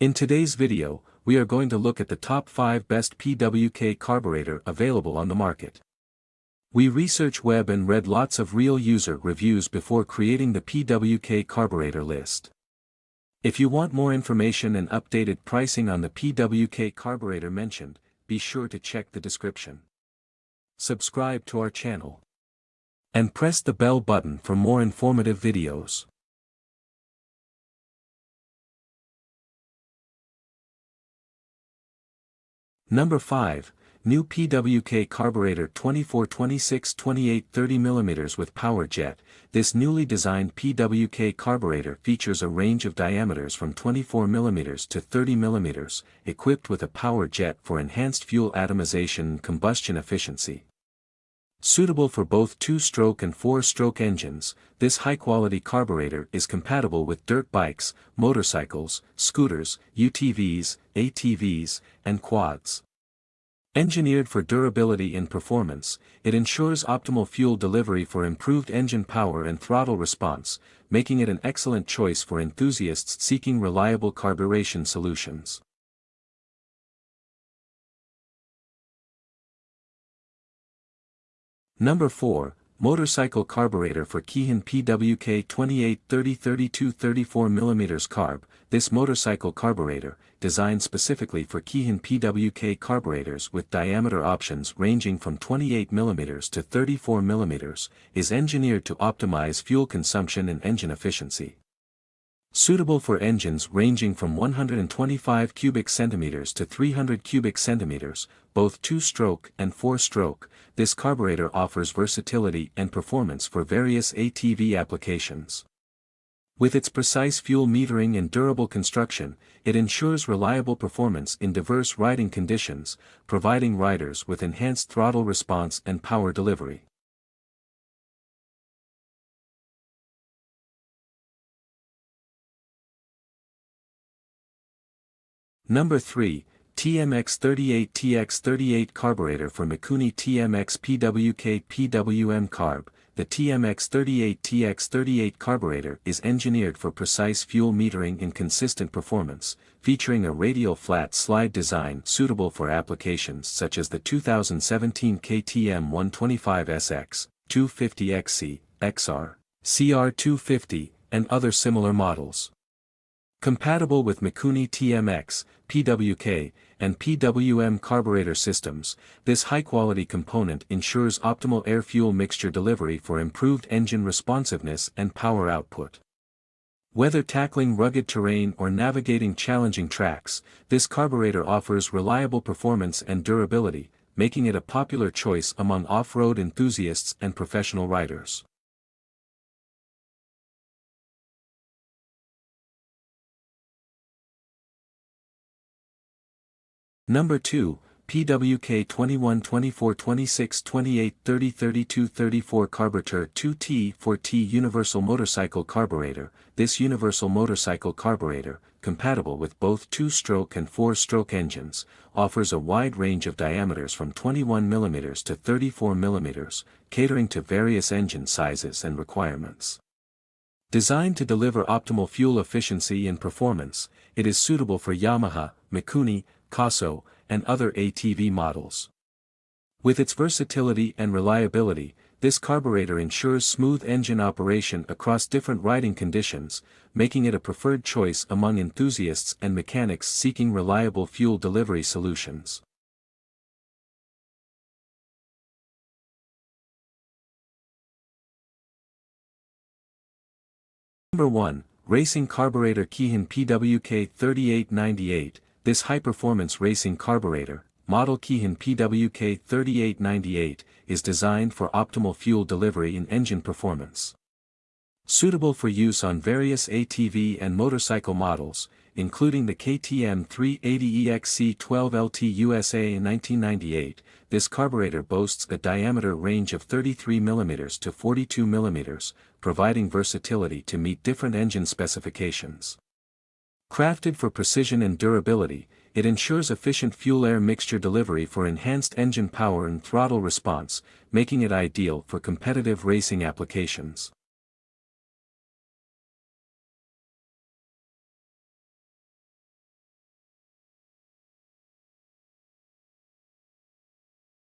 In today's video, we are going to look at the top 5 best PWK carburetor available on the market. We researched web and read lots of real user reviews before creating the PWK carburetor list. If you want more information and updated pricing on the PWK carburetor mentioned, be sure to check the description. Subscribe to our channel. And press the bell button for more informative videos. Number 5, New PWK Carburetor 24 26 28 30mm with power jet. This newly designed PWK carburetor features a range of diameters from 24mm to 30mm, equipped with a power jet for enhanced fuel atomization and combustion efficiency. Suitable for both 2-stroke and 4-stroke engines, this high-quality carburetor is compatible with dirt bikes, motorcycles, scooters, UTVs, ATVs, and quads. Engineered for durability and performance, it ensures optimal fuel delivery for improved engine power and throttle response, making it an excellent choice for enthusiasts seeking reliable carburation solutions. Number 4, Motorcycle Carburetor for Keihin PWK 28 30 32 34mm Carb. This motorcycle carburetor, designed specifically for Keihin PWK carburetors with diameter options ranging from 28mm to 34mm, is engineered to optimize fuel consumption and engine efficiency. Suitable for engines ranging from 125 cubic centimeters to 300 cubic centimeters, both 2-stroke and 4-stroke, this carburetor offers versatility and performance for various ATV applications. With its precise fuel metering and durable construction, it ensures reliable performance in diverse riding conditions, providing riders with enhanced throttle response and power delivery. Number 3, TMX 38TX38 Carburetor for Mikuni TMX PWK PWM Carb. The TMX 38TX38 carburetor is engineered for precise fuel metering and consistent performance, featuring a radial flat slide design suitable for applications such as the 2017 KTM 125SX, 250XC, XR, CR250, and other similar models. Compatible with Mikuni TMX, PWK, and PWM carburetor systems, this high-quality component ensures optimal air-fuel mixture delivery for improved engine responsiveness and power output. Whether tackling rugged terrain or navigating challenging tracks, this carburetor offers reliable performance and durability, making it a popular choice among off-road enthusiasts and professional riders. Number 2, PWK 21 24 26 28 30 32 34 Carburateur 2T 4T Universal Motorcycle Carburetor. This universal motorcycle carburetor, compatible with both 2-stroke and 4-stroke engines, offers a wide range of diameters from 21mm to 34mm, catering to various engine sizes and requirements. Designed to deliver optimal fuel efficiency and performance, it is suitable for Yamaha, Mikuni, Kaso, and other ATV models. With its versatility and reliability, this carburetor ensures smooth engine operation across different riding conditions, making it a preferred choice among enthusiasts and mechanics seeking reliable fuel delivery solutions. Number 1, Racing Carburetor Keihin PWK 3898. This high-performance racing carburetor, model Keihin PWK 3898, is designed for optimal fuel delivery and engine performance. Suitable for use on various ATV and motorcycle models, including the KTM 380EXC 12LT USA in 1998, this carburetor boasts a diameter range of 33mm to 42mm, providing versatility to meet different engine specifications. Crafted for precision and durability, it ensures efficient fuel-air mixture delivery for enhanced engine power and throttle response, making it ideal for competitive racing applications.